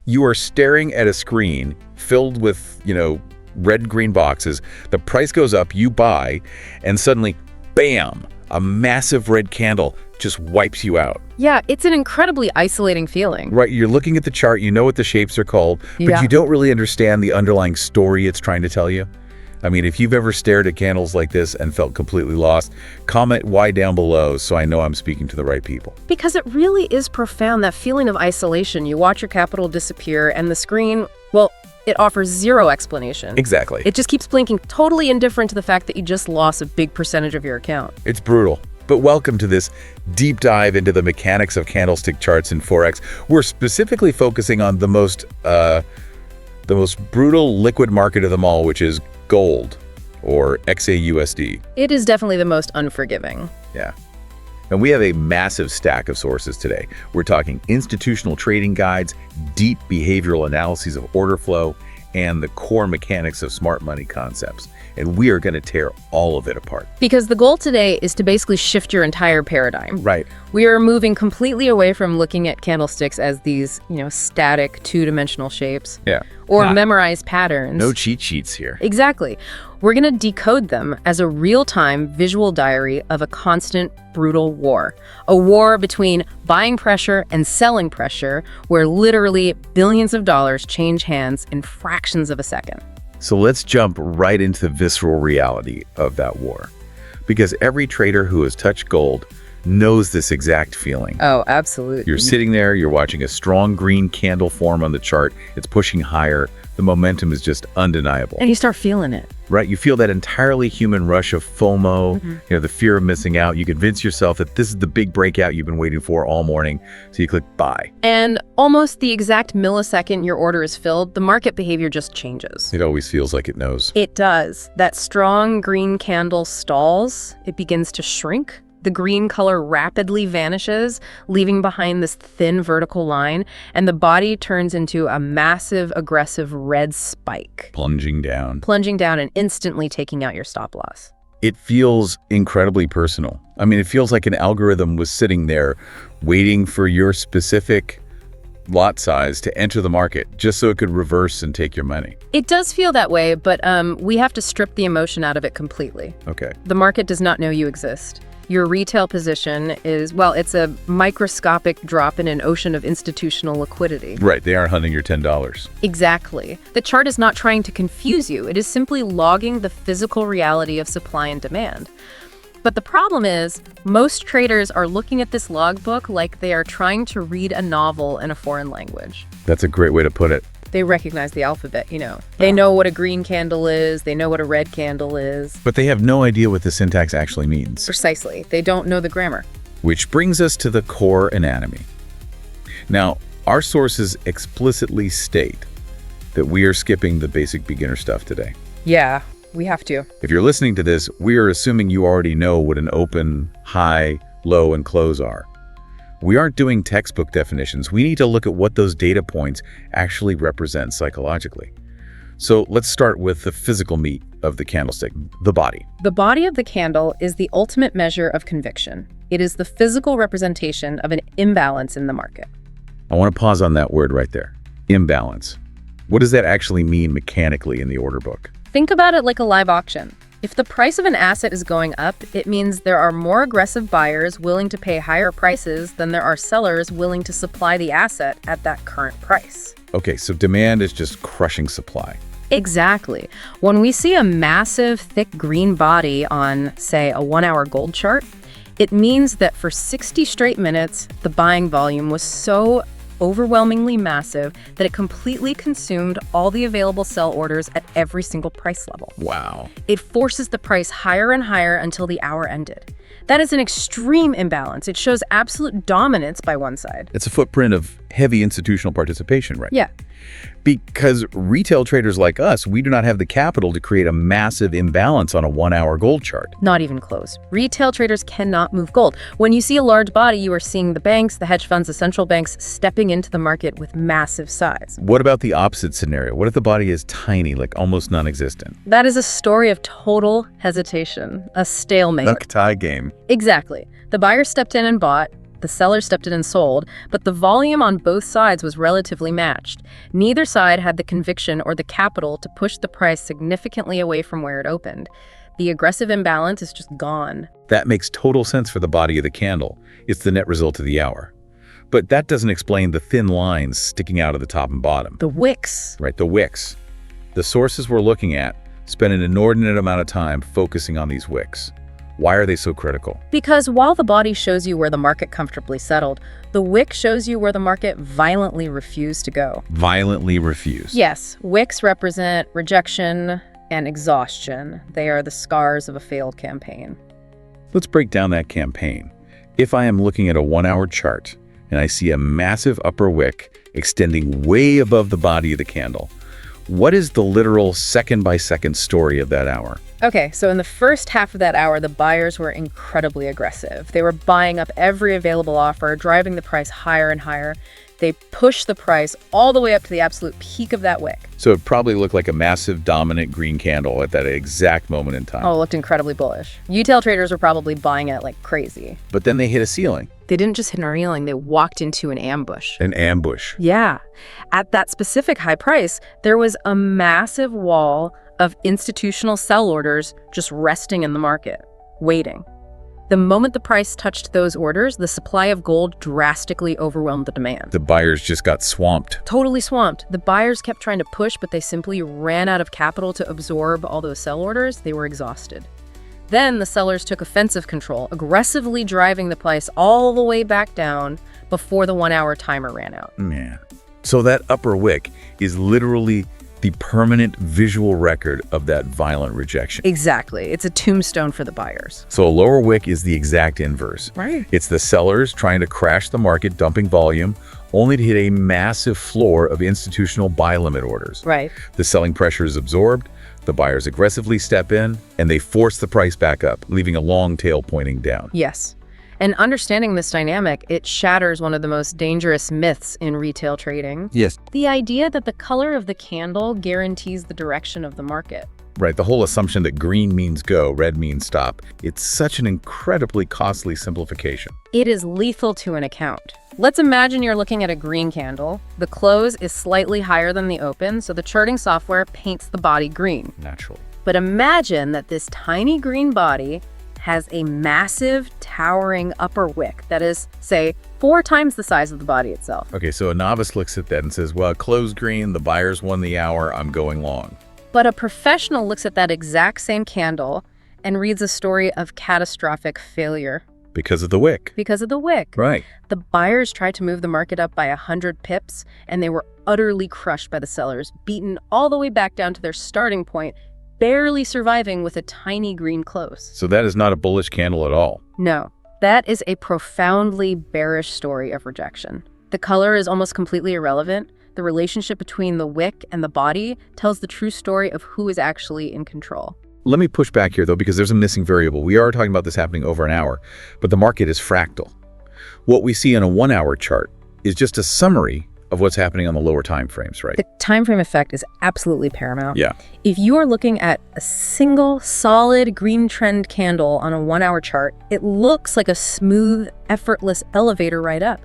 You are staring at a screen filled with, red-green boxes. The price goes up, you buy, and suddenly, bam, a massive red candle just wipes you out. Yeah, it's an incredibly isolating feeling. Right, you're looking at the chart, you know what the shapes are called, but Yeah. you don't really understand the underlying story it's trying to tell you. I mean, if you've ever stared at candles like this and felt completely lost, comment why down below so I know I'm speaking to the right people. Because it really is profound, that feeling of isolation. You watch your capital disappear and the screen, well, it offers zero explanation. Exactly. It just keeps blinking, totally indifferent to the fact that you just lost a big percentage of your account. It's brutal. But welcome to this deep dive into the mechanics of candlestick charts in forex. We're specifically focusing on the most brutal liquid market of them all, which is gold, or XAUUSD. It is definitely the most unforgiving. Yeah. And we have a massive stack of sources today. We're talking institutional trading guides, deep behavioral analyses of order flow, and the core mechanics of smart money concepts. And we are going to tear all of it apart. Because the goal today is to basically shift your entire paradigm. Right. We are moving completely away from looking at candlesticks as these, static two-dimensional shapes. Yeah. Or memorized patterns. No cheat sheets here. Exactly. We're going to decode them as a real-time visual diary of a constant, brutal war. A war between buying pressure and selling pressure, where literally billions of dollars change hands in fractions of a second. So let's jump right into the visceral reality of that war. Because every trader who has touched gold knows this exact feeling. Oh, absolutely. You're sitting there, you're watching a strong green candle form on the chart, it's pushing higher, the momentum is just undeniable. And you start feeling it. Right, you feel that entirely human rush of FOMO, the fear of missing out. You convince yourself that this is the big breakout you've been waiting for all morning, so you click buy. And almost the exact millisecond your order is filled, the market behavior just changes. It always feels like it knows. It does. That strong green candle stalls, it begins to shrink. The green color rapidly vanishes, leaving behind this thin vertical line, and the body turns into a massive, aggressive red spike. Plunging down And instantly taking out your stop loss. It feels incredibly personal. I mean, it feels like an algorithm was sitting there waiting for your specific lot size to enter the market just so it could reverse and take your money. It does feel that way, but we have to strip the emotion out of it completely. Okay. The market does not know you exist. Your retail position is, well, it's a microscopic drop in an ocean of institutional liquidity. Right, they aren't hunting your $10. Exactly. The chart is not trying to confuse you. It is simply logging the physical reality of supply and demand. But the problem is, most traders are looking at this logbook like they are trying to read a novel in a foreign language. That's a great way to put it. They recognize the alphabet, They know what a green candle is. They know what a red candle is. But they have no idea what the syntax actually means. Precisely. They don't know the grammar. Which brings us to the core anatomy. Now, our sources explicitly state that we are skipping the basic beginner stuff today. Yeah, we have to. If you're listening to this, we are assuming you already know what an open, high, low, and close are. We aren't doing textbook definitions. We need to look at what those data points actually represent psychologically. So let's start with the physical meat of the candlestick, the body. The body of the candle is the ultimate measure of conviction. It is the physical representation of an imbalance in the market. I want to pause on that word right there. Imbalance. What does that actually mean mechanically in the order book? Think about it like a live auction. If the price of an asset is going up, it means there are more aggressive buyers willing to pay higher prices than there are sellers willing to supply the asset at that current price. Okay, so demand is just crushing supply. Exactly. When we see a massive, thick green body on, say, a 1-hour gold chart, it means that for 60 straight minutes, the buying volume was so overwhelmingly massive that it completely consumed all the available sell orders at every single price level. Wow. It forces the price higher and higher until the hour ended. That is an extreme imbalance. It shows absolute dominance by one side. It's a footprint of heavy institutional participation, right? Yeah. Because retail traders like us, we do not have the capital to create a massive imbalance on a 1-hour gold chart. Not even close. Retail traders cannot move gold. When you see a large body, you are seeing the banks, the hedge funds, the central banks stepping into the market with massive size. What about the opposite scenario? What if the body is tiny, like almost non-existent? That is a story of total hesitation, a stalemate. Like a tie game. Exactly. The buyer stepped in and bought, The seller stepped in and sold, but the volume on both sides was relatively matched. Neither side had the conviction or the capital to push the price significantly away from where it opened. The aggressive imbalance is just gone. That makes total sense for the body of the candle. It's the net result of the hour. But that doesn't explain the thin lines sticking out of the top and bottom. The wicks. Right, the wicks. The sources we're looking at spend an inordinate amount of time focusing on these wicks. Why are they so critical? Because while the body shows you where the market comfortably settled, the wick shows you where the market violently refused to go. Violently refused. Yes, wicks represent rejection and exhaustion. They are the scars of a failed campaign. Let's break down that campaign. If I am looking at a 1-hour chart and I see a massive upper wick extending way above the body of the candle, what is the literal second-by-second story of that hour? Okay, so in the first half of that hour, the buyers were incredibly aggressive. They were buying up every available offer, driving the price higher and higher. They pushed the price all the way up to the absolute peak of that wick. So it probably looked like a massive dominant green candle at that exact moment in time. Oh, it looked incredibly bullish. Retail traders were probably buying it like crazy. But then they hit a ceiling. They didn't just hit a ceiling, they walked into an ambush. An ambush. Yeah. At that specific high price, there was a massive wall of institutional sell orders just resting in the market, waiting. The moment the price touched those orders, the supply of gold drastically overwhelmed the demand. The buyers just got swamped. Totally swamped. The buyers kept trying to push, but they simply ran out of capital to absorb all those sell orders. They were exhausted. Then the sellers took offensive control, aggressively driving the price all the way back down before the 1-hour timer ran out. Man. So that upper wick is literally the permanent visual record of that violent rejection. Exactly. It's a tombstone for the buyers. So a lower wick is the exact inverse. Right. It's the sellers trying to crash the market, dumping volume, only to hit a massive floor of institutional buy limit orders. Right. The selling pressure is absorbed, the buyers aggressively step in, and they force the price back up, leaving a long tail pointing down. Yes. And understanding this dynamic, it shatters one of the most dangerous myths in retail trading. Yes. The idea that the color of the candle guarantees the direction of the market. Right, the whole assumption that green means go, red means stop. It's such an incredibly costly simplification. It is lethal to an account. Let's imagine you're looking at a green candle. The close is slightly higher than the open, so the charting software paints the body green. Naturally. But imagine that this tiny green body has a massive, towering upper wick that is, say, 4 times the size of the body itself. Okay, so a novice looks at that and says, well, close green, the buyers won the hour, I'm going long. But a professional looks at that exact same candle and reads a story of catastrophic failure. Because of the wick. Because of the wick. Right. The buyers tried to move the market up by 100 pips, and they were utterly crushed by the sellers, beaten all the way back down to their starting point, barely surviving with a tiny green close. So that is not a bullish candle at all. No, that is a profoundly bearish story of rejection. The color is almost completely irrelevant. The relationship between the wick and the body tells the true story of who is actually in control. Let me push back here, though, because there's a missing variable. We are talking about this happening over an hour, but the market is fractal. What we see in a 1-hour chart is just a summary of what's happening on the lower time frames, right? The time frame effect is absolutely paramount. Yeah. If you are looking at a single solid green trend candle on a 1-hour chart, it looks like a smooth, effortless elevator right up.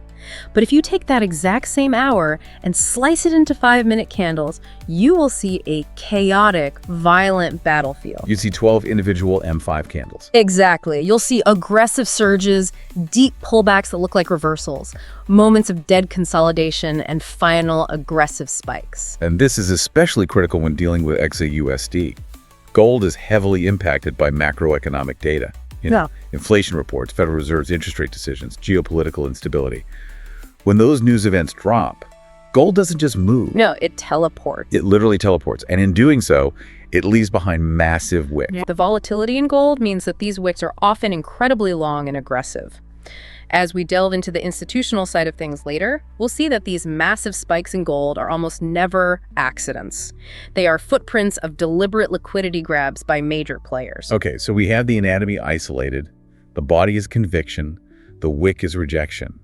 But if you take that exact same hour and slice it into 5-minute candles, you will see a chaotic, violent battlefield. You see 12 individual M5 candles. Exactly. You'll see aggressive surges, deep pullbacks that look like reversals, moments of dead consolidation, and final aggressive spikes. And this is especially critical when dealing with XAUUSD. Gold is heavily impacted by macroeconomic data. Inflation reports, Federal Reserve's interest rate decisions, geopolitical instability. When those news events drop, gold doesn't just move. No, it teleports. It literally teleports. And in doing so, it leaves behind massive wicks. The volatility in gold means that these wicks are often incredibly long and aggressive. As we delve into the institutional side of things later, we'll see that these massive spikes in gold are almost never accidents. They are footprints of deliberate liquidity grabs by major players. Okay, so we have the anatomy isolated, the body is conviction, the wick is rejection.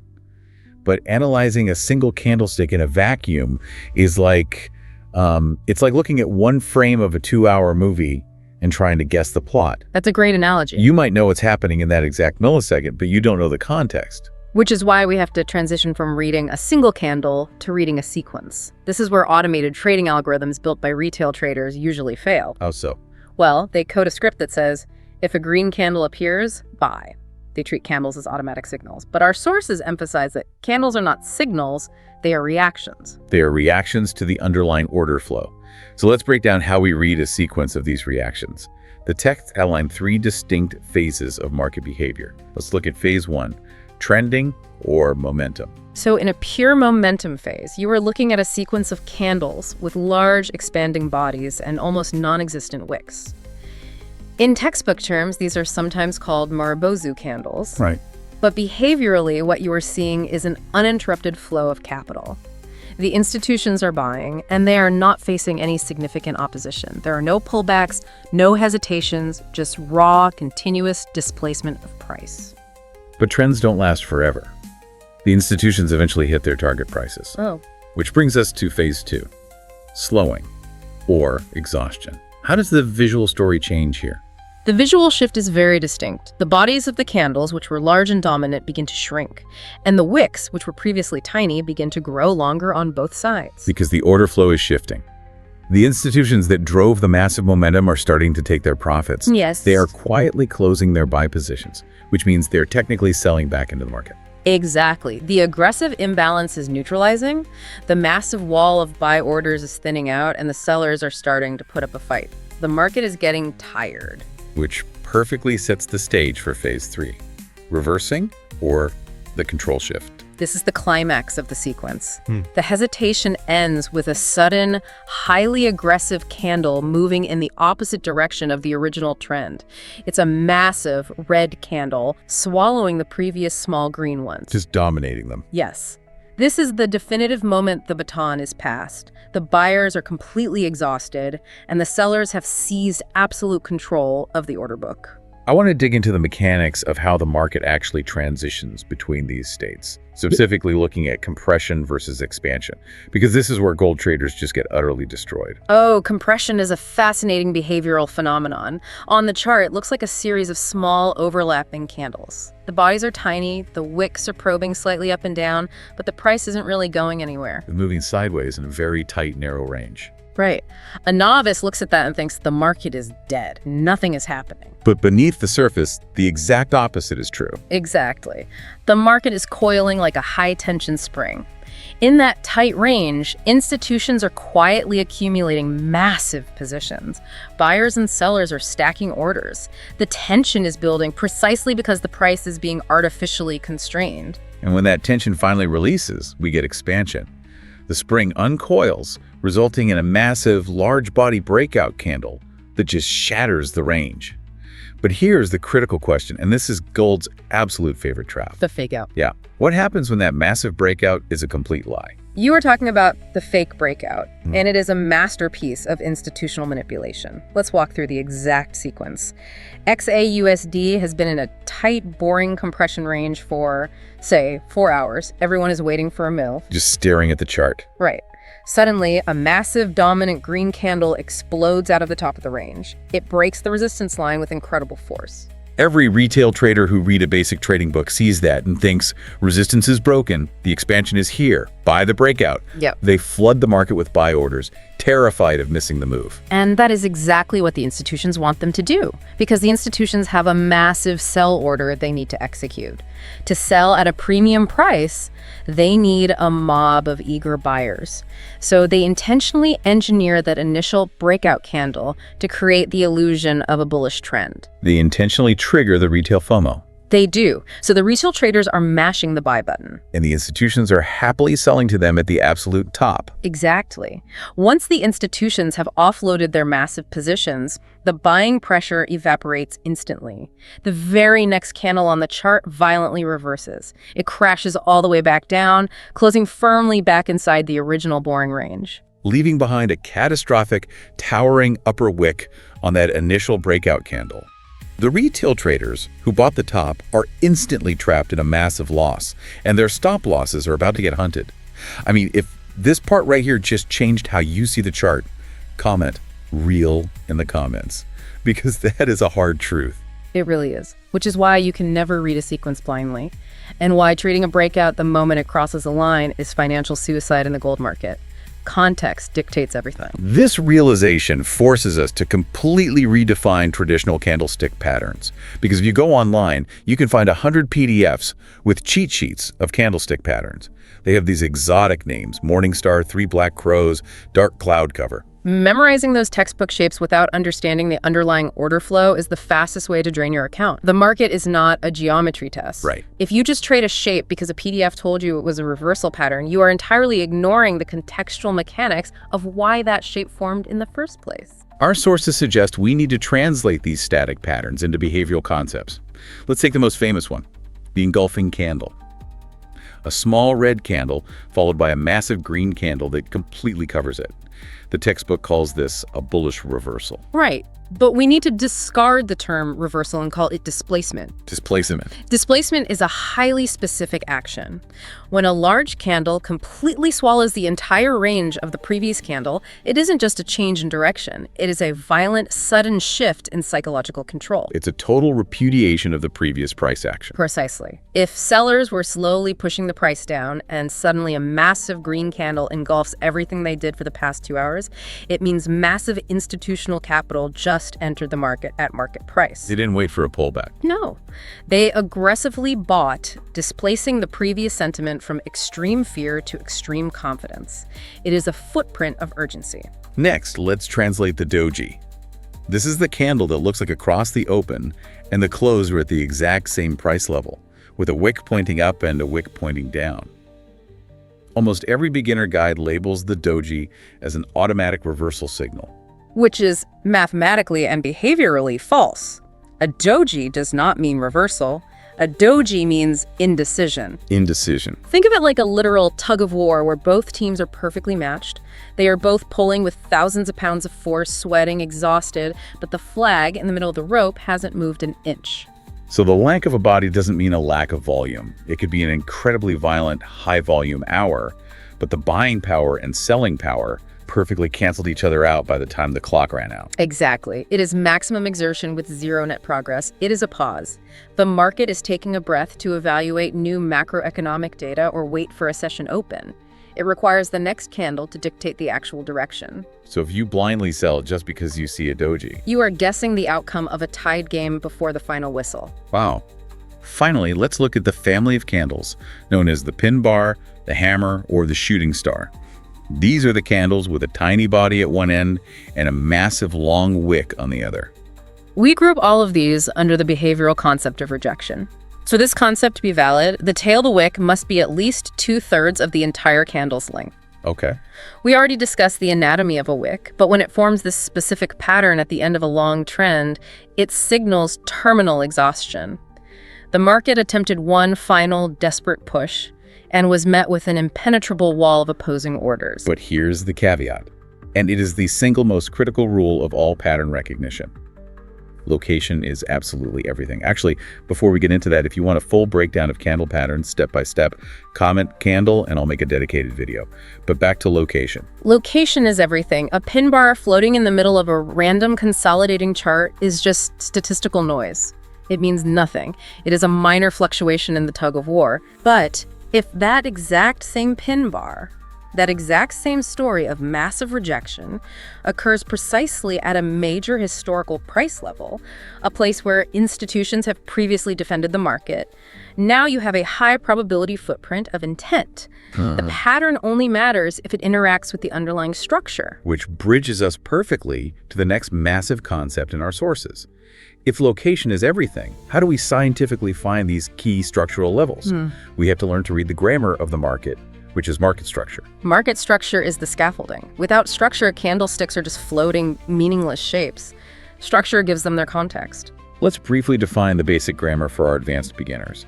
But analyzing a single candlestick in a vacuum is like, it's like looking at one frame of a 2-hour movie and trying to guess the plot. That's a great analogy. You might know what's happening in that exact millisecond, but you don't know the context. Which is why we have to transition from reading a single candle to reading a sequence. This is where automated trading algorithms built by retail traders usually fail. How so? Well, they code a script that says, if a green candle appears, buy. They treat candles as automatic signals. But our sources emphasize that candles are not signals, they are reactions. They are reactions to the underlying order flow. So let's break down how we read a sequence of these reactions. The text outlined 3 distinct phases of market behavior. Let's look at phase 1, trending or momentum. So in a pure momentum phase, you are looking at a sequence of candles with large expanding bodies and almost non-existent wicks. In textbook terms, these are sometimes called Marubozu candles. Right. But behaviorally, what you are seeing is an uninterrupted flow of capital. The institutions are buying, and they are not facing any significant opposition. There are no pullbacks, no hesitations, just raw, continuous displacement of price. But trends don't last forever. The institutions eventually hit their target prices. Oh. Which brings us to phase 2, slowing or exhaustion. How does the visual story change here? The visual shift is very distinct. The bodies of the candles, which were large and dominant, begin to shrink, and the wicks, which were previously tiny, begin to grow longer on both sides. Because the order flow is shifting. The institutions that drove the massive momentum are starting to take their profits. Yes. They are quietly closing their buy positions, which means they're technically selling back into the market. Exactly. The aggressive imbalance is neutralizing, the massive wall of buy orders is thinning out, and the sellers are starting to put up a fight. The market is getting tired. Which perfectly sets the stage for phase 3, reversing or the control shift. This is the climax of the sequence. The hesitation ends with a sudden, highly aggressive candle moving in the opposite direction of the original trend. It's a massive red candle swallowing the previous small green ones. Just dominating them. Yes. This is the definitive moment the baton is passed. The buyers are completely exhausted, and the sellers have seized absolute control of the order book. I want to dig into the mechanics of how the market actually transitions between these states, specifically looking at compression versus expansion, because this is where gold traders just get utterly destroyed. Oh, compression is a fascinating behavioral phenomenon. On the chart, it looks like a series of small overlapping candles. The bodies are tiny, the wicks are probing slightly up and down, but the price isn't really going anywhere. It's moving sideways in a very tight, narrow range. Right. A novice looks at that and thinks the market is dead. Nothing is happening. But beneath the surface, the exact opposite is true. Exactly. The market is coiling like a high-tension spring. In that tight range, institutions are quietly accumulating massive positions. Buyers and sellers are stacking orders. The tension is building precisely because the price is being artificially constrained. And when that tension finally releases, we get expansion. The spring uncoils, resulting in a massive, large-body breakout candle that just shatters the range. But here's the critical question, and this is gold's absolute favorite trap. The fake out. Yeah. What happens when that massive breakout is a complete lie? You are talking about the fake breakout, and it is a masterpiece of institutional manipulation. Let's walk through the exact sequence. XAUUSD has been in a tight, boring compression range for, say, 4 hours. Everyone is waiting for a move. Just staring at the chart. Right. Suddenly, a massive, dominant green candle explodes out of the top of the range. It breaks the resistance line with incredible force. Every retail trader who read a basic trading book sees that and thinks resistance is broken, the expansion is here, buy the breakout. Yep. They flood the market with buy orders, terrified of missing the move. And that is exactly what the institutions want them to do, because the institutions have a massive sell order they need to execute. To sell at a premium price, they need a mob of eager buyers. So they intentionally engineer that initial breakout candle to create the illusion of a bullish trend. They intentionally trigger the retail FOMO. They do. So the retail traders are mashing the buy button. And the institutions are happily selling to them at the absolute top. Exactly. Once the institutions have offloaded their massive positions, the buying pressure evaporates instantly. The very next candle on the chart violently reverses. It crashes all the way back down, closing firmly back inside the original boring range, Leaving behind a catastrophic, towering upper wick on that initial breakout candle. The retail traders who bought the top are instantly trapped in a massive loss, and their stop losses are about to get hunted. I mean, if this part right here just changed how you see the chart, comment "real" in the comments, because that is a hard truth. It really is, which is why you can never read a sequence blindly, and why trading a breakout the moment it crosses a line is financial suicide in the gold market. Context dictates everything. This realization forces us to completely redefine traditional candlestick patterns. Because if you go online, you can find 100 PDFs with cheat sheets of candlestick patterns. They have these exotic names: Morningstar, Three Black Crows, Dark Cloud Cover. Memorizing those textbook shapes without understanding the underlying order flow is the fastest way to drain your account. The market is not a geometry test. Right. If you just trade a shape because a PDF told you it was a reversal pattern, you are entirely ignoring the contextual mechanics of why that shape formed in the first place. Our sources suggest we need to translate these static patterns into behavioral concepts. Let's take the most famous one, the engulfing candle. A small red candle followed by a massive green candle that completely covers it. The textbook calls this a bullish reversal. Right. But we need to discard the term reversal and call it displacement. Displacement. Displacement is a highly specific action. When a large candle completely swallows the entire range of the previous candle, it isn't just a change in direction. It is a violent, sudden shift in psychological control. It's a total repudiation of the previous price action. Precisely. If sellers were slowly pushing the price down and suddenly a massive green candle engulfs everything they did for the past 2 hours, it means massive institutional capital just entered the market at market price. They didn't wait for a pullback. No. They aggressively bought, displacing the previous sentiment from extreme fear to extreme confidence. It is a footprint of urgency. Next, let's translate the doji. This is the candle that looks like across the open and the close are at the exact same price level, with a wick pointing up and a wick pointing down. Almost every beginner guide labels the doji as an automatic reversal signal, which is mathematically and behaviorally false. A doji does not mean reversal. A doji means indecision. Indecision. Think of it like a literal tug of war where both teams are perfectly matched. They are both pulling with thousands of pounds of force, sweating, exhausted, but the flag in the middle of the rope hasn't moved an inch. So the lack of a body doesn't mean a lack of volume. It could be an incredibly violent, high-volume hour, but the buying power and selling power perfectly canceled each other out by the time the clock ran out. Exactly. It is maximum exertion with zero net progress. It is a pause. The market is taking a breath to evaluate new macroeconomic data or wait for a session open. It requires the next candle to dictate the actual direction. So if you blindly sell just because you see a doji, you are guessing the outcome of a tied game before the final whistle. Wow. Finally, let's look at the family of candles known as the pin bar, the hammer, or the shooting star. These are the candles with a tiny body at one end and a massive long wick on the other. We group all of these under the behavioral concept of rejection. For this concept to be valid, the tail of the wick must be at least 2/3 of the entire candle's length. Okay. We already discussed the anatomy of a wick, but when it forms this specific pattern at the end of a long trend, it signals terminal exhaustion. The market attempted one final desperate push and was met with an impenetrable wall of opposing orders. But here's the caveat, and it is the single most critical rule of all pattern recognition. Location is absolutely everything. Actually, before we get into that, if you want a full breakdown of candle patterns step by step, comment candle and I'll make a dedicated video. But back to location. Location is everything. A pin bar floating in the middle of a random consolidating chart is just statistical noise. It means nothing. It is a minor fluctuation in the tug of war. But if that exact same pin bar, that exact same story of massive rejection, occurs precisely at a major historical price level, a place where institutions have previously defended the market, now you have a high probability footprint of intent. The pattern only matters if it interacts with the underlying structure. Which bridges us perfectly to the next massive concept in our sources. If location is everything, how do we scientifically find these key structural levels? We have to learn to read the grammar of the market, which is market structure. Market structure is the scaffolding. Without structure, candlesticks are just floating, meaningless shapes. Structure gives them their context. Let's briefly define the basic grammar for our advanced beginners.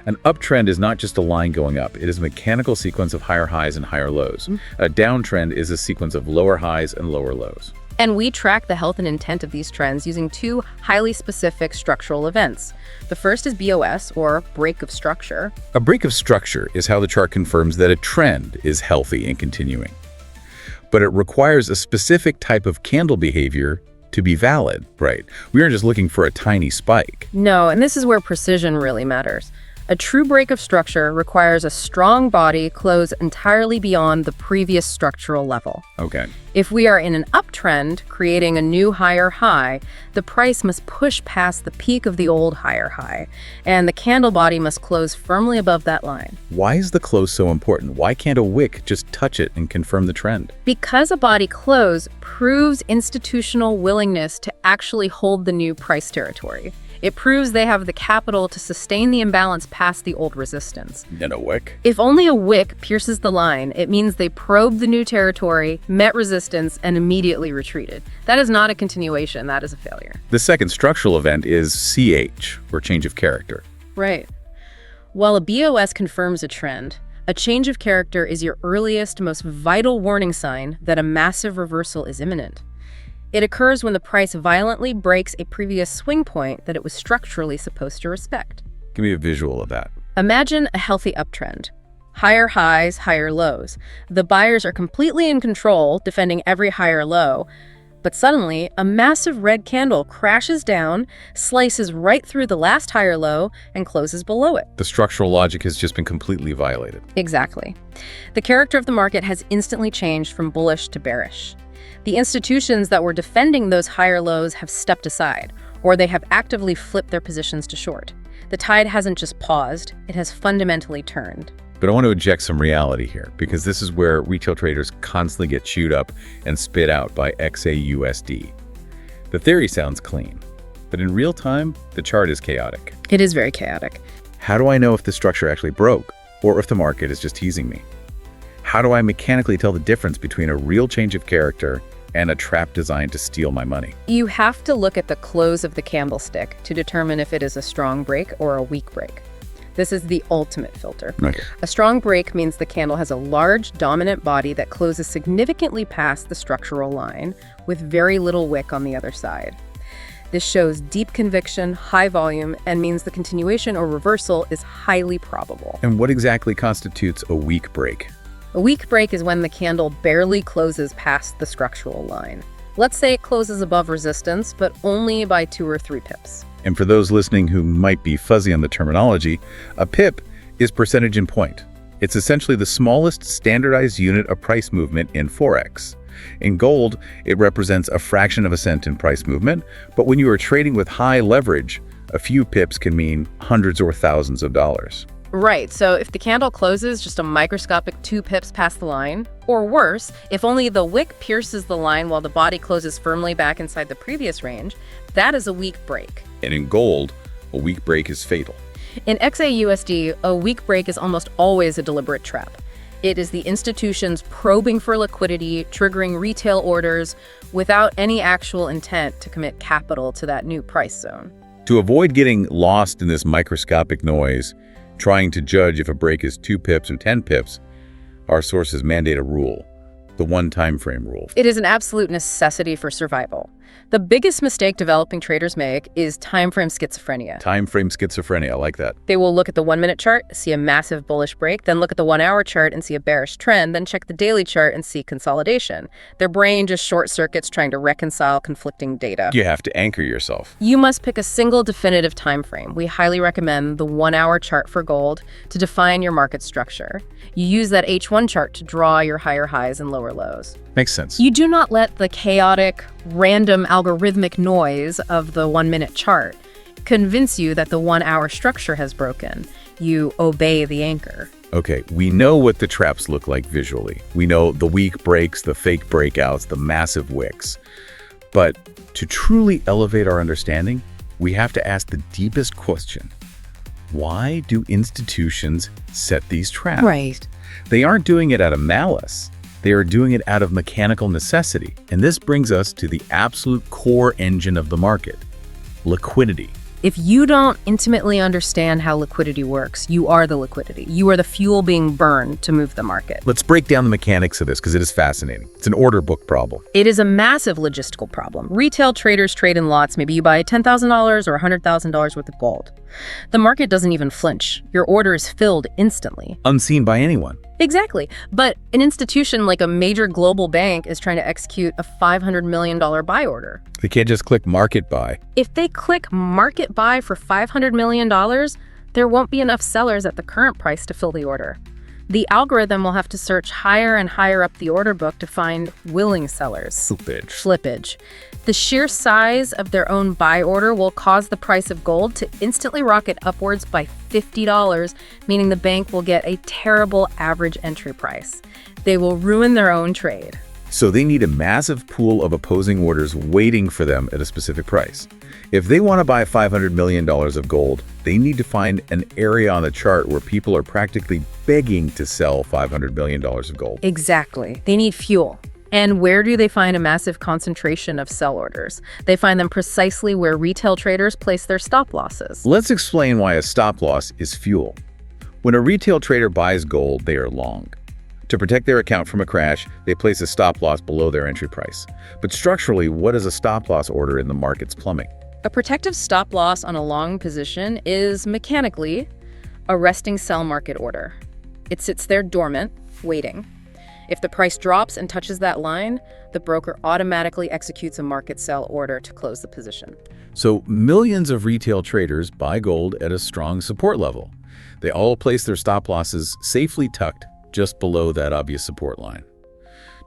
An uptrend is not just a line going up. It is a mechanical sequence of higher highs and higher lows. A downtrend is a sequence of lower highs and lower lows. And we track the health and intent of these trends using two highly specific structural events. The first is BOS, or break of structure. A break of structure is how the chart confirms that a trend is healthy and continuing. But it requires a specific type of candle behavior to be valid, right? We aren't just looking for a tiny spike. No, and this is where precision really matters. A true break of structure requires a strong body close entirely beyond the previous structural level. Okay. If we are in an uptrend, creating a new higher high, the price must push past the peak of the old higher high, and the candle body must close firmly above that line. Why is the close so important? Why can't a wick just touch it and confirm the trend? Because a body close proves institutional willingness to actually hold the new price territory. It proves they have the capital to sustain the imbalance past the old resistance. And a wick? If only a wick pierces the line, it means they probed the new territory, met resistance, and immediately retreated. That is not a continuation, that is a failure. The second structural event is CH, or change of character. Right. While a BOS confirms a trend, a change of character is your earliest, most vital warning sign that a massive reversal is imminent. It occurs when the price violently breaks a previous swing point that it was structurally supposed to respect. Give me a visual of that. Imagine a healthy uptrend. Higher highs, higher lows. The buyers are completely in control, defending every higher low. But suddenly, a massive red candle crashes down, slices right through the last higher low, and closes below it. The structural logic has just been completely violated. Exactly. The character of the market has instantly changed from bullish to bearish. The institutions that were defending those higher lows have stepped aside, or they have actively flipped their positions to short. The tide hasn't just paused, it has fundamentally turned. But I want to inject some reality here, because this is where retail traders constantly get chewed up and spit out by XAUUSD. The theory sounds clean, but in real time, the chart is chaotic. It is very chaotic. How do I know if the structure actually broke, or if the market is just teasing me? How do I mechanically tell the difference between a real change of character and a trap designed to steal my money? You have to look at the close of the candlestick to determine if it is a strong break or a weak break. This is the ultimate filter. Okay. A strong break means the candle has a large, dominant body that closes significantly past the structural line with very little wick on the other side. This shows deep conviction, high volume, and means the continuation or reversal is highly probable. And what exactly constitutes a weak break? A weak break is when the candle barely closes past the structural line. Let's say it closes above resistance, but only by 2 or 3 pips. And for those listening who might be fuzzy on the terminology, a pip is percentage in point. It's essentially the smallest standardized unit of price movement in forex. In gold, it represents a fraction of a cent in price movement, but when you are trading with high leverage, a few pips can mean hundreds or thousands of dollars. Right, so if the candle closes just a microscopic 2 pips past the line, or worse, if only the wick pierces the line while the body closes firmly back inside the previous range, that is a weak break. And in gold, a weak break is fatal. In XAUUSD, a weak break is almost always a deliberate trap. It is the institutions probing for liquidity, triggering retail orders without any actual intent to commit capital to that new price zone. To avoid getting lost in this microscopic noise, trying to judge if a break is 2 pips or 10 pips, our sources mandate a rule, the one time frame rule. It is an absolute necessity for survival. The biggest mistake developing traders make is time frame schizophrenia. Time frame schizophrenia, I like that. They will look at the 1-minute chart, see a massive bullish break, then look at the 1-hour chart and see a bearish trend, then check the daily chart and see consolidation. Their brain just short circuits trying to reconcile conflicting data. You have to anchor yourself. You must pick a single definitive time frame. We highly recommend the 1-hour chart for gold to define your market structure. You use that H1 chart to draw your higher highs and lower lows. Makes sense. You do not let the chaotic, random algorithmic noise of the 1-minute chart convince you that the 1-hour structure has broken. You obey the anchor. Okay, we know what the traps look like visually. We know the weak breaks, the fake breakouts, the massive wicks. But to truly elevate our understanding, we have to ask the deepest question. Why do institutions set these traps? Right. They aren't doing it out of malice. They are doing it out of mechanical necessity. And this brings us to the absolute core engine of the market, liquidity. If you don't intimately understand how liquidity works, you are the liquidity. You are the fuel being burned to move the market. Let's break down the mechanics of this because it is fascinating. It's an order book problem. It is a massive logistical problem. Retail traders trade in lots. Maybe you buy $10,000 or $100,000 worth of gold. The market doesn't even flinch. Your order is filled instantly. Unseen by anyone. Exactly. But an institution like a major global bank is trying to execute a $500 million buy order. They can't just click market buy. If they click market buy for $500 million, there won't be enough sellers at the current price to fill the order. The algorithm will have to search higher and higher up the order book to find willing sellers. Slippage. The sheer size of their own buy order will cause the price of gold to instantly rocket upwards by $50, meaning the bank will get a terrible average entry price. They will ruin their own trade. So they need a massive pool of opposing orders waiting for them at a specific price. If they want to buy $500 million of gold, they need to find an area on the chart where people are practically begging to sell $500 million of gold. Exactly. They need fuel. And where do they find a massive concentration of sell orders? They find them precisely where retail traders place their stop losses. Let's explain why a stop loss is fuel. When a retail trader buys gold, they are long. To protect their account from a crash, they place a stop loss below their entry price. But structurally, what is a stop loss order in the market's plumbing? A protective stop loss on a long position is mechanically a resting sell market order. It sits there dormant, waiting. If the price drops and touches that line, the broker automatically executes a market sell order to close the position. So millions of retail traders buy gold at a strong support level. They all place their stop losses safely tucked just below that obvious support line.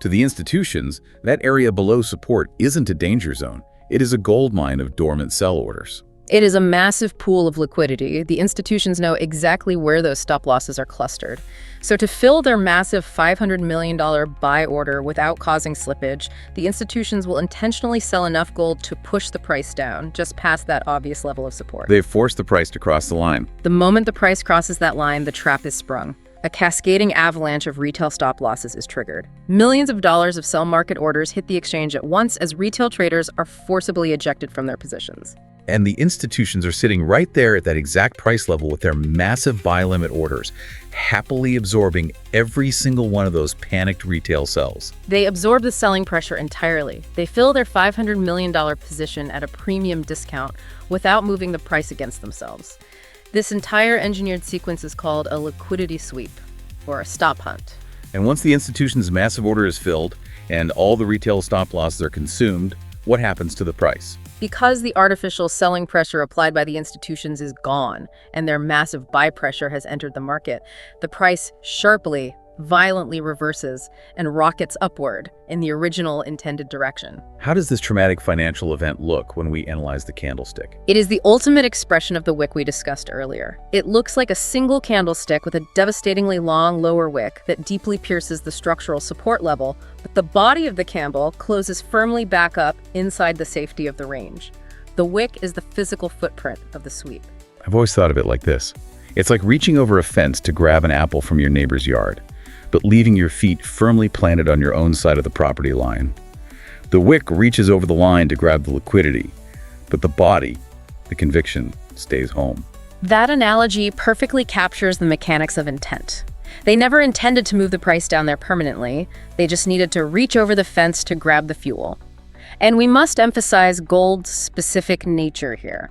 To the institutions, that area below support isn't a danger zone. It is a goldmine of dormant sell orders. It is a massive pool of liquidity. The institutions know exactly where those stop losses are clustered. So to fill their massive $500 million buy order without causing slippage, the institutions will intentionally sell enough gold to push the price down, just past that obvious level of support. They've forced the price to cross the line. The moment the price crosses that line, the trap is sprung. A cascading avalanche of retail stop losses is triggered. Millions of dollars of sell market orders hit the exchange at once as retail traders are forcibly ejected from their positions. And the institutions are sitting right there at that exact price level with their massive buy limit orders, happily absorbing every single one of those panicked retail sells. They absorb the selling pressure entirely. They fill their $500 million position at a premium discount without moving the price against themselves. This entire engineered sequence is called a liquidity sweep, or a stop hunt. And once the institution's massive order is filled and all the retail stop losses are consumed, what happens to the price? Because the artificial selling pressure applied by the institutions is gone and their massive buy pressure has entered the market, the price sharply, violently reverses and rockets upward in the original intended direction. How does this traumatic financial event look when we analyze the candlestick? It is the ultimate expression of the wick we discussed earlier. It looks like a single candlestick with a devastatingly long lower wick that deeply pierces the structural support level, but the body of the candle closes firmly back up inside the safety of the range. The wick is the physical footprint of the sweep. I've always thought of it like this. It's like reaching over a fence to grab an apple from your neighbor's yard, but leaving your feet firmly planted on your own side of the property line. The wick reaches over the line to grab the liquidity, but the body, the conviction, stays home. That analogy perfectly captures the mechanics of intent. They never intended to move the price down there permanently. They just needed to reach over the fence to grab the fuel. And we must emphasize gold's specific nature here.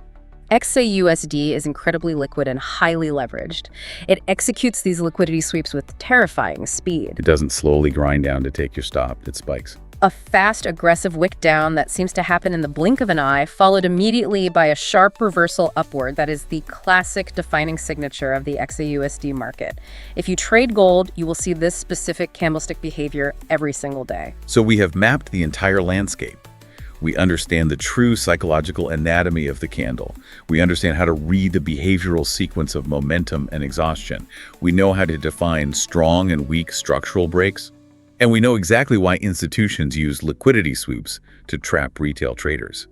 XAUUSD is incredibly liquid and highly leveraged. It executes these liquidity sweeps with terrifying speed. It doesn't slowly grind down to take your stop, it spikes. A fast, aggressive wick down that seems to happen in the blink of an eye, followed immediately by a sharp reversal upward that is the classic defining signature of the XAUUSD market. If you trade gold, you will see this specific candlestick behavior every single day. So we have mapped the entire landscape. We understand the true psychological anatomy of the candle. We understand how to read the behavioral sequence of momentum and exhaustion. We know how to define strong and weak structural breaks. And we know exactly why institutions use liquidity sweeps to trap retail traders.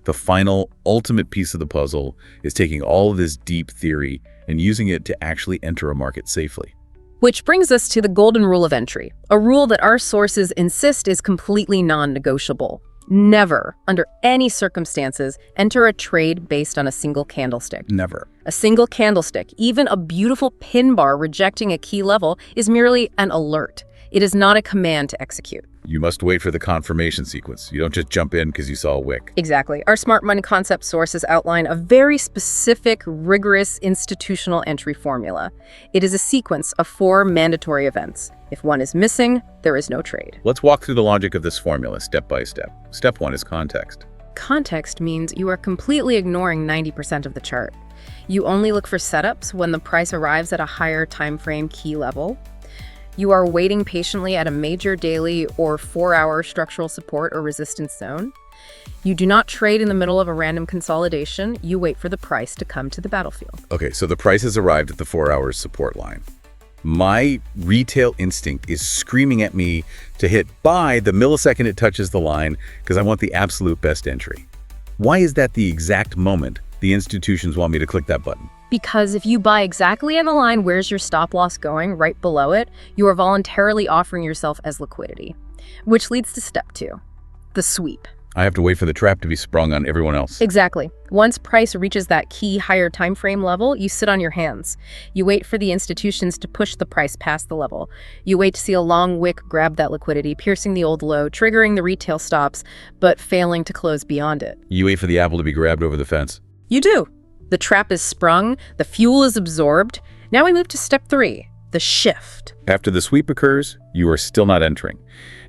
The final, ultimate piece of the puzzle is taking all of this deep theory and using it to actually enter a market safely. Which brings us to the golden rule of entry, a rule that our sources insist is completely non-negotiable. Never, under any circumstances, enter a trade based on a single candlestick. Never. A single candlestick, even a beautiful pin bar rejecting a key level, is merely an alert. It is not a command to execute. You must wait for the confirmation sequence. You don't just jump in because you saw a wick. Exactly. Our smart money concept sources outline a very specific, rigorous institutional entry formula. It is a sequence of 4 mandatory events. If one is missing, there is no trade. Let's walk through the logic of this formula step by step. Step 1 is context. Context means you are completely ignoring 90% of the chart. You only look for setups when the price arrives at a higher time frame key level. You are waiting patiently at a major daily or 4-hour structural support or resistance zone. You do not trade in the middle of a random consolidation. You wait for the price to come to the battlefield. Okay, so the price has arrived at the 4-hour support line. My retail instinct is screaming at me to hit buy the millisecond it touches the line because I want the absolute best entry. Why is that the exact moment the institutions want me to click that button? Because if you buy exactly in the line, where's your stop loss going? Right below it, you are voluntarily offering yourself as liquidity, which leads to step 2, the sweep. I have to wait for the trap to be sprung on everyone else. Exactly. Once price reaches that key higher time frame level, you sit on your hands. You wait for the institutions to push the price past the level. You wait to see a long wick grab that liquidity, piercing the old low, triggering the retail stops, but failing to close beyond it. You wait for the apple to be grabbed over the fence. You do. The trap is sprung, the fuel is absorbed. Now we move to step 3, the shift. After the sweep occurs, you are still not entering.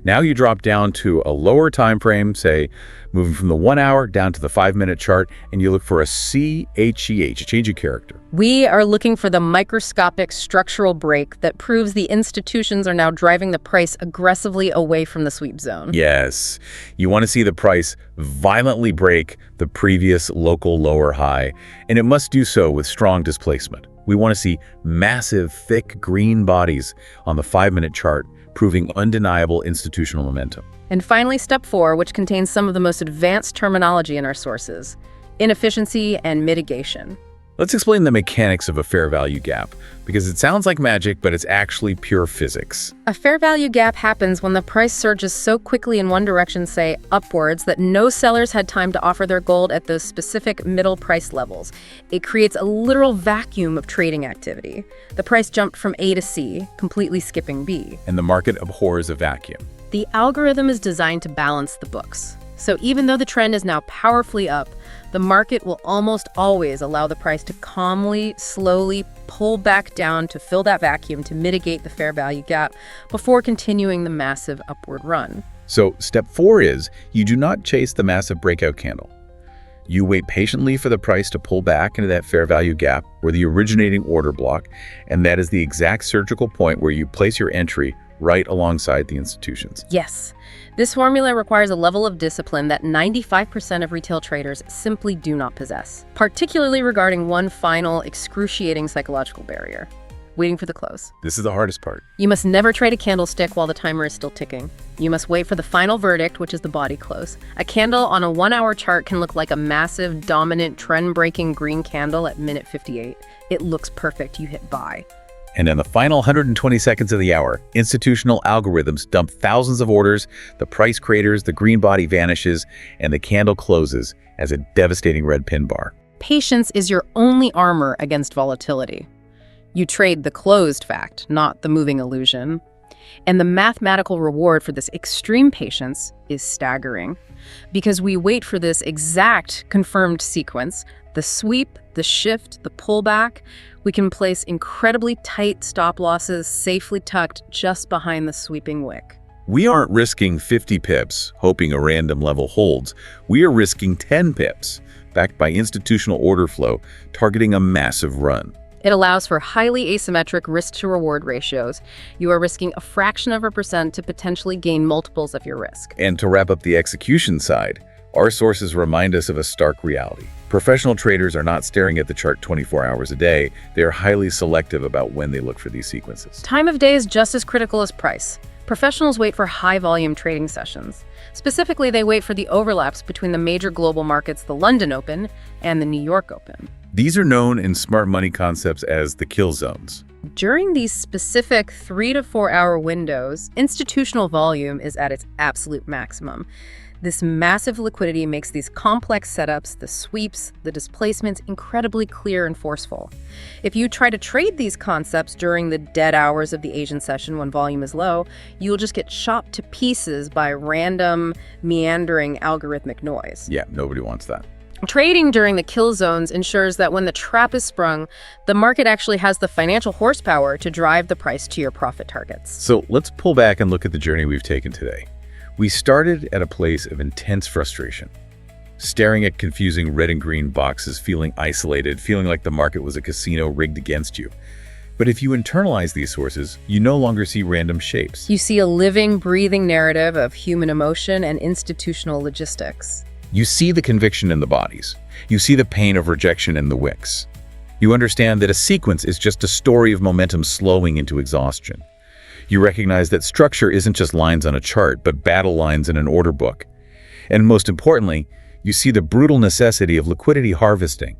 Now you drop down to a lower time frame, say moving from the 1 hour down to the 5-minute chart, and you look for a CHEH, a change of character. We are looking for the microscopic structural break that proves the institutions are now driving the price aggressively away from the sweep zone. Yes, you want to see the price violently break the previous local lower high, and it must do so with strong displacement. We want to see massive, thick green bodies on the 5-minute chart, proving undeniable institutional momentum. And finally, step 4, which contains some of the most advanced terminology in our sources, inefficiency and mitigation. Let's explain the mechanics of a fair value gap, because it sounds like magic, but it's actually pure physics. A fair value gap happens when the price surges so quickly in one direction, say upwards, that no sellers had time to offer their gold at those specific middle price levels. It creates a literal vacuum of trading activity. The price jumped from A to C, completely skipping B. And the market abhors a vacuum. The algorithm is designed to balance the books. So even though the trend is now powerfully up, the market will almost always allow the price to calmly, slowly pull back down to fill that vacuum to mitigate the fair value gap before continuing the massive upward run. So step 4 is you do not chase the massive breakout candle. You wait patiently for the price to pull back into that fair value gap or the originating order block, and that is the exact surgical point where you place your entry right alongside the institutions. Yes. This formula requires a level of discipline that 95% of retail traders simply do not possess, particularly regarding one final excruciating psychological barrier: waiting for the close. This is the hardest part. You must never trade a candlestick while the timer is still ticking. You must wait for the final verdict, which is the body close. A candle on a 1-hour chart can look like a massive, dominant, trend-breaking green candle at minute 58. It looks perfect. You hit buy. And in the final 120 seconds of the hour, institutional algorithms dump thousands of orders, the price craters, the green body vanishes, and the candle closes as a devastating red pin bar. Patience is your only armor against volatility. You trade the closed fact, not the moving illusion. And the mathematical reward for this extreme patience is staggering, because we wait for this exact confirmed sequence: the sweep, the shift, the pullback. We can place incredibly tight stop losses safely tucked just behind the sweeping wick. We aren't risking 50 pips, hoping a random level holds. We are risking 10 pips, backed by institutional order flow, targeting a massive run. It allows for highly asymmetric risk-to-reward ratios. You are risking a fraction of a percent to potentially gain multiples of your risk. And to wrap up the execution side, our sources remind us of a stark reality. Professional traders are not staring at the chart 24 hours a day. They are highly selective about when they look for these sequences. Time of day is just as critical as price. Professionals wait for high-volume trading sessions. Specifically, they wait for the overlaps between the major global markets, the London Open and the New York Open. These are known in smart money concepts as the kill zones. During these specific 3 to 4 hour windows, institutional volume is at its absolute maximum. This massive liquidity makes these complex setups, the sweeps, the displacements, incredibly clear and forceful. If you try to trade these concepts during the dead hours of the Asian session when volume is low, you'll just get chopped to pieces by random, meandering algorithmic noise. Yeah, nobody wants that. Trading during the kill zones ensures that when the trap is sprung, the market actually has the financial horsepower to drive the price to your profit targets. So let's pull back and look at the journey we've taken today. We started at a place of intense frustration, staring at confusing red and green boxes, feeling isolated, feeling like the market was a casino rigged against you. But if you internalize these sources, you no longer see random shapes. You see a living, breathing narrative of human emotion and institutional logistics. You see the conviction in the bodies. You see the pain of rejection in the wicks. You understand that a sequence is just a story of momentum slowing into exhaustion. You recognize that structure isn't just lines on a chart, but battle lines in an order book. And most importantly, you see the brutal necessity of liquidity harvesting.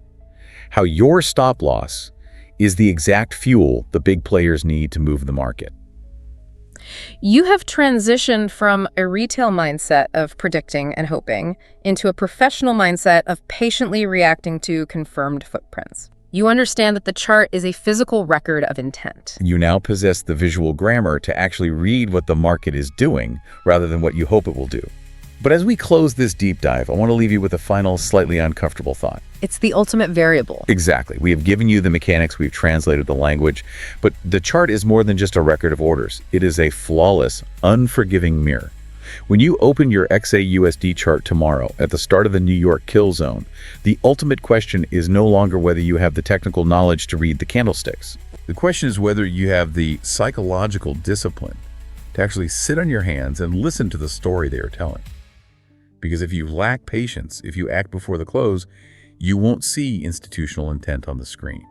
How your stop loss is the exact fuel the big players need to move the market. You have transitioned from a retail mindset of predicting and hoping into a professional mindset of patiently reacting to confirmed footprints. You understand that the chart is a physical record of intent. You now possess the visual grammar to actually read what the market is doing rather than what you hope it will do. But as we close this deep dive, I want to leave you with a final, slightly uncomfortable thought. It's the ultimate variable. Exactly. We have given you the mechanics, we've translated the language, but the chart is more than just a record of orders. It is a flawless, unforgiving mirror. When you open your XAUUSD chart tomorrow at the start of the New York kill zone, the ultimate question is no longer whether you have the technical knowledge to read the candlesticks. The question is whether you have the psychological discipline to actually sit on your hands and listen to the story they are telling. Because if you lack patience, if you act before the close, you won't see institutional intent on the screen.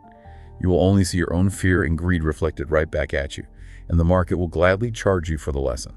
You will only see your own fear and greed reflected right back at you, and the market will gladly charge you for the lesson.